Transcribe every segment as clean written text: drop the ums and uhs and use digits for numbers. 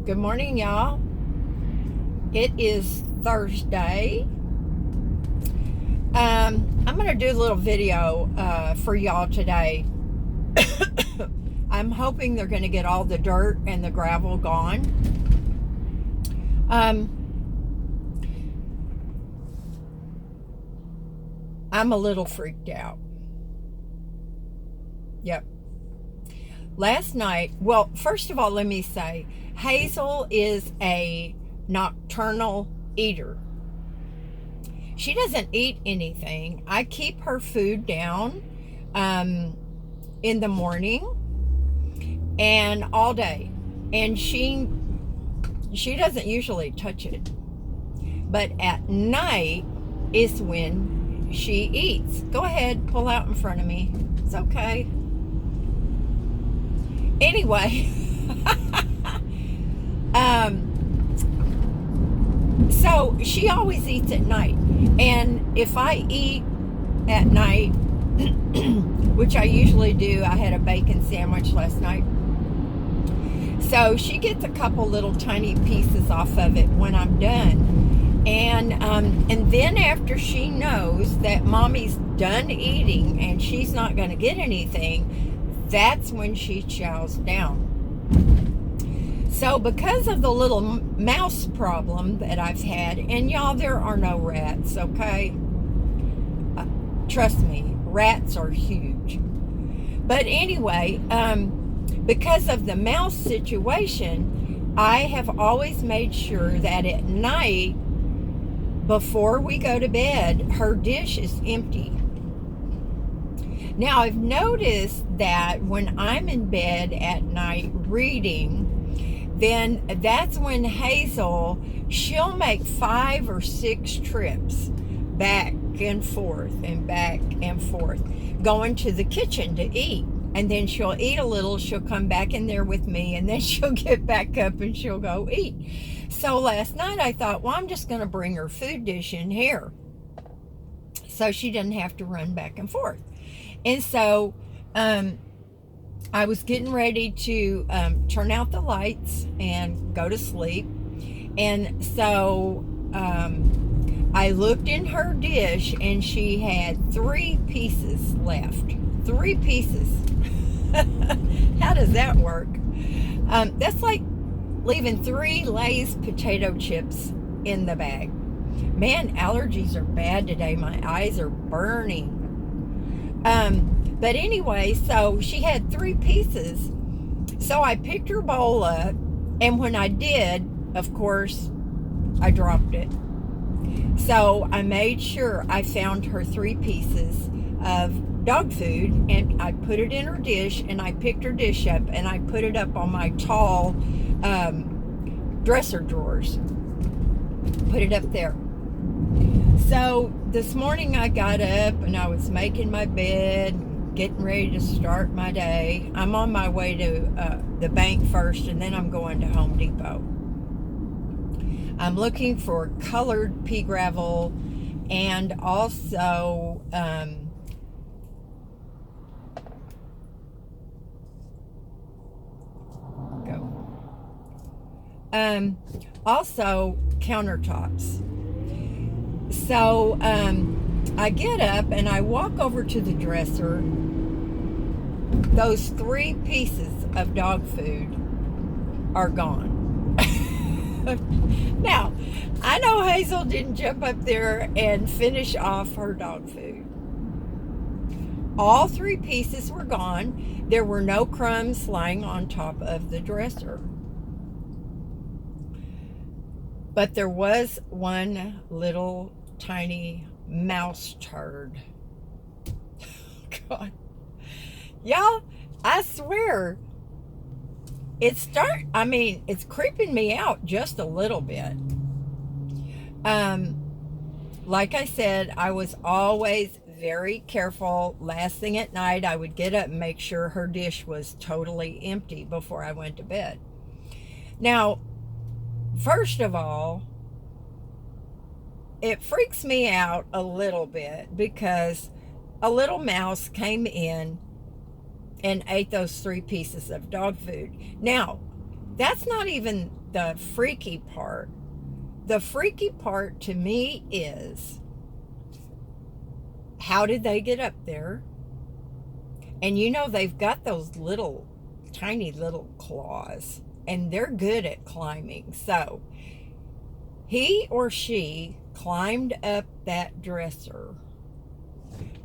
Good morning, y'all. It is Thursday. I'm going to do a little video for y'all today. I'm hoping they're going to get all the dirt and the gravel gone. I'm a little freaked out. Yep. Last night, well, first of all, let me say, Hazel is a nocturnal eater. She doesn't eat anything. I keep her food down in the morning and all day. And she doesn't usually touch it. But at night is when she eats. Go ahead, pull out in front of me. It's okay. Anyway, so she always eats at night. And if I eat at night, which I usually do, I had a bacon sandwich last night. So she gets a couple little tiny pieces off of it when I'm done. And then after she knows that mommy's done eating and she's not going to get anything, that's when she chows down. So because of the little mouse problem that I've had, and y'all, there are no rats, okay? Trust me, rats are huge. But anyway, because of the mouse situation, I have always made sure that at night, before we go to bed, her dish is empty. Now, I've noticed that when I'm in bed at night reading, then that's when Hazel, she'll make 5 or 6 trips back and forth, going to the kitchen to eat. And then she'll eat a little, she'll come back in there with me, and then she'll get back up and she'll go eat. So last night I thought, well, I'm just going to bring her food dish in here so she doesn't have to run back and forth. And so I was getting ready to turn out the lights and go to sleep. And so I looked in her dish and she had 3 pieces left. 3 pieces. How does that work? That's like leaving 3 Lay's potato chips in the bag. Man, allergies are bad today. My eyes are burning. But anyway, so she had 3 pieces. So I picked her bowl up, and when I did, of course, I dropped it. So I made sure I found her 3 pieces of dog food, and I put it in her dish, and I picked her dish up, and I put it up on my tall dresser drawers. Put it up there. So this morning I got up and I was making my bed, getting ready to start my day. I'm on my way to the bank first, and then I'm going to Home Depot. I'm looking for colored pea gravel and also also countertops. So I get up and I walk over to the dresser. Those 3 pieces of dog food are gone. Now, I know Hazel didn't jump up there and finish off her dog food. All 3 pieces were gone. There were no crumbs lying on top of the dresser. But there was one little tiny mouse turd. God. Y'all, I swear, it's creeping me out just a little bit. Like I said, I was always very careful. Last thing at night, I would get up and make sure her dish was totally empty before I went to bed. Now, first of all, it freaks me out a little bit because a little mouse came in and ate those 3 pieces of dog food. Now, That's not even the freaky part. The freaky part to me is, how did they get up there? And you know, they've got those little, tiny little claws, and they're good at climbing. So he or she climbed up that dresser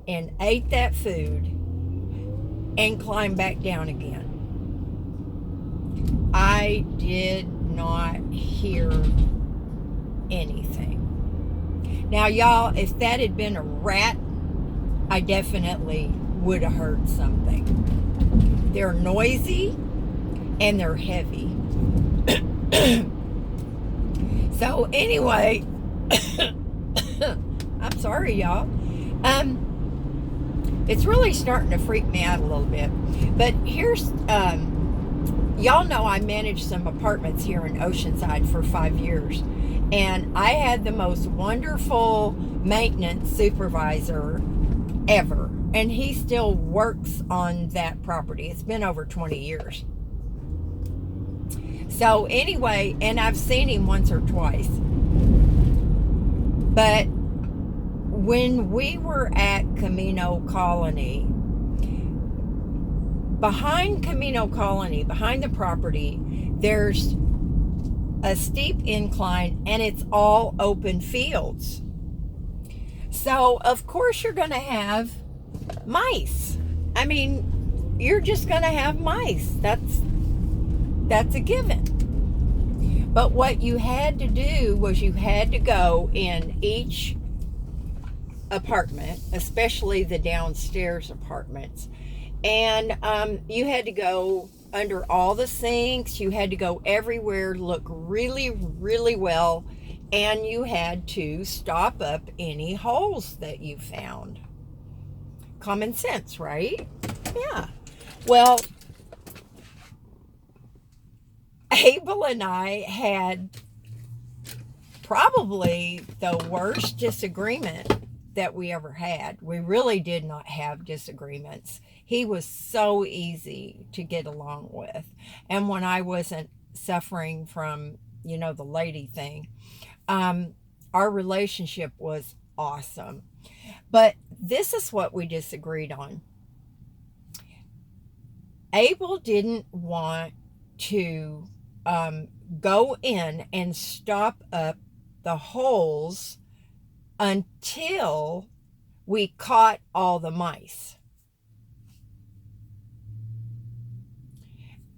and ate that food and climbed back down again. I did not hear anything. Now, y'all, if that had been a rat, I definitely would have heard something. They're noisy and they're heavy. So anyway, I'm sorry, y'all. It's really starting to freak me out a little bit. But here's, y'all know I managed some apartments here in Oceanside for 5 years. And I had the most wonderful maintenance supervisor ever. And he still works on that property. It's been over 20 years. So anyway, and I've seen him once or twice. But when we were at Camino Colony, behind Camino Colony, behind the property, there's a steep incline and it's all open fields. So of course you're going to have mice. I mean, you're just going to have mice. That's a given. But what you had to do was you had to go in each apartment, especially the downstairs apartments, and you had to go under all the sinks. You had to go everywhere, look really, really well, and you had to stop up any holes that you found. Common sense, right? Yeah. Well, Abel and I had probably the worst disagreement that we ever had. We really did not have disagreements. He was so easy to get along with. And when I wasn't suffering from, the lady thing, our relationship was awesome. But this is what we disagreed on. Abel didn't want to go in and stop up the holes until we caught all the mice.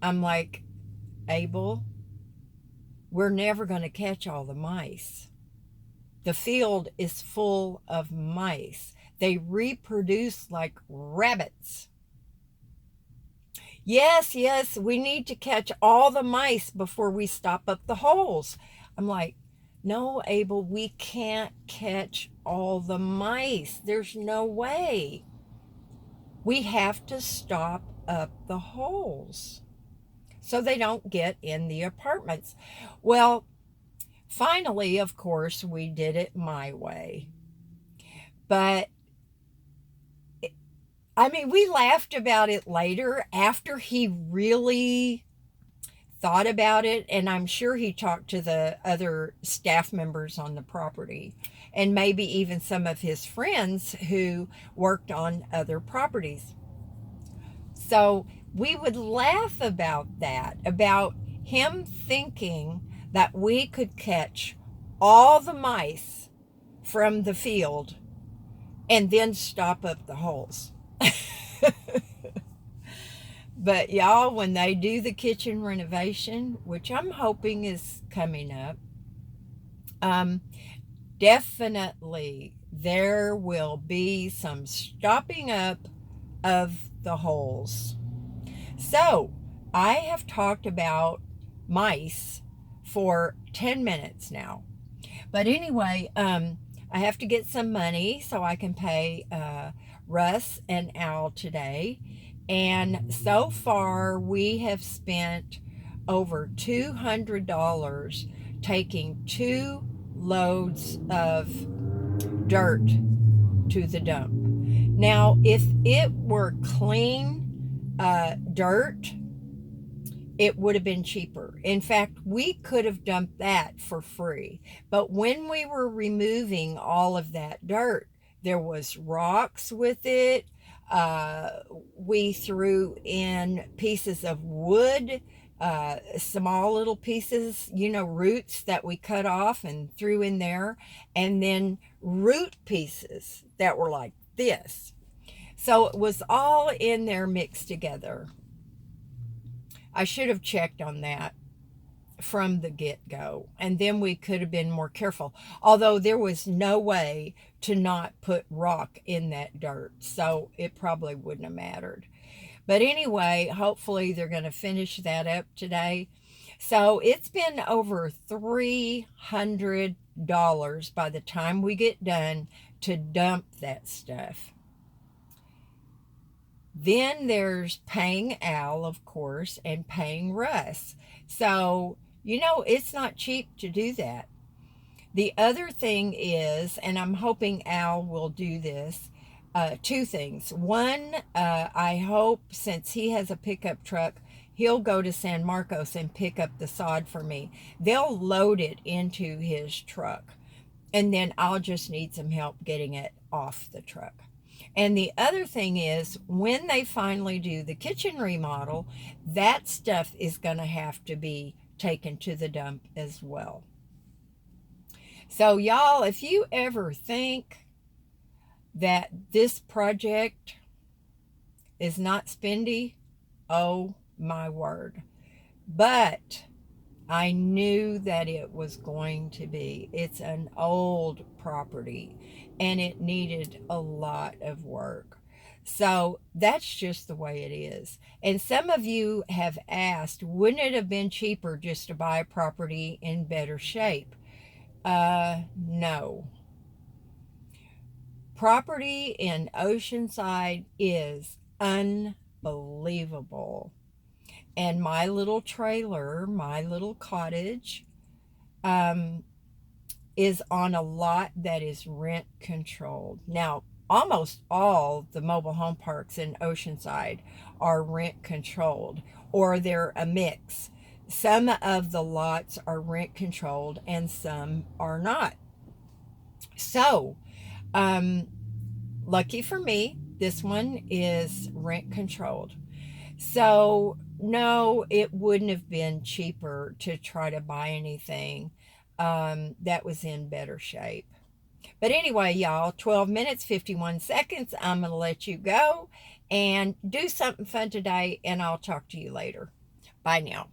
I'm like, Abel, we're never going to catch all the mice. The field is full of mice. They reproduce like rabbits. Yes, we need to catch all the mice before we stop up the holes. I'm like, no, Abel, we can't catch all the mice. There's no way. We have to stop up the holes so they don't get in the apartments. Well, finally, of course, we did it my way. But we laughed about it later after he really thought about it, and I'm sure he talked to the other staff members on the property and maybe even some of his friends who worked on other properties. So we would laugh about that, about him thinking that we could catch all the mice from the field and then stop up the holes. But y'all, when they do the kitchen renovation, which I'm hoping is coming up, definitely there will be some stopping up of the holes. So I have talked about mice for 10 minutes now. But anyway, I have to get some money so I can pay Russ and Al today. And so far, we have spent over $200 taking 2 loads of dirt to the dump. Now, if it were clean dirt, it would have been cheaper. In fact, we could have dumped that for free. But when we were removing all of that dirt, there was rocks with it. Uh, we threw in pieces of wood, small little pieces, roots that we cut off and threw in there, and then root pieces that were like this. So it was all in there mixed together. I should have checked on that from the get-go, and then we could have been more careful. Although there was no way to not put rock in that dirt, so it probably wouldn't have mattered. But anyway, hopefully they're going to finish that up today. So it's been over $300 by the time we get done to dump that stuff. Then there's paying Al, of course, and paying Russ. So, it's not cheap to do that. The other thing is, and I'm hoping Al will do this, two things. One, I hope since he has a pickup truck, he'll go to San Marcos and pick up the sod for me. They'll load it into his truck, and then I'll just need some help getting it off the truck. And the other thing is, when they finally do the kitchen remodel, that stuff is going to have to be taken to the dump as well. So y'all, if you ever think that this project is not spendy, oh my word. But I knew that it was going to be. It's an old property and it needed a lot of work. So that's just the way it is. And some of you have asked, wouldn't it have been cheaper just to buy a property in better shape? No. Property in Oceanside is unbelievable. And my little trailer, my little cottage, is on a lot that is rent controlled. Now, almost all the mobile home parks in Oceanside are rent controlled, or they're a mix. Some of the lots are rent controlled and some are not. So, lucky for me, this one is rent controlled. So, no, it wouldn't have been cheaper to try to buy anything that was in better shape. But anyway, y'all, 12 minutes, 51 seconds. I'm going to let you go and do something fun today, and I'll talk to you later. Bye now.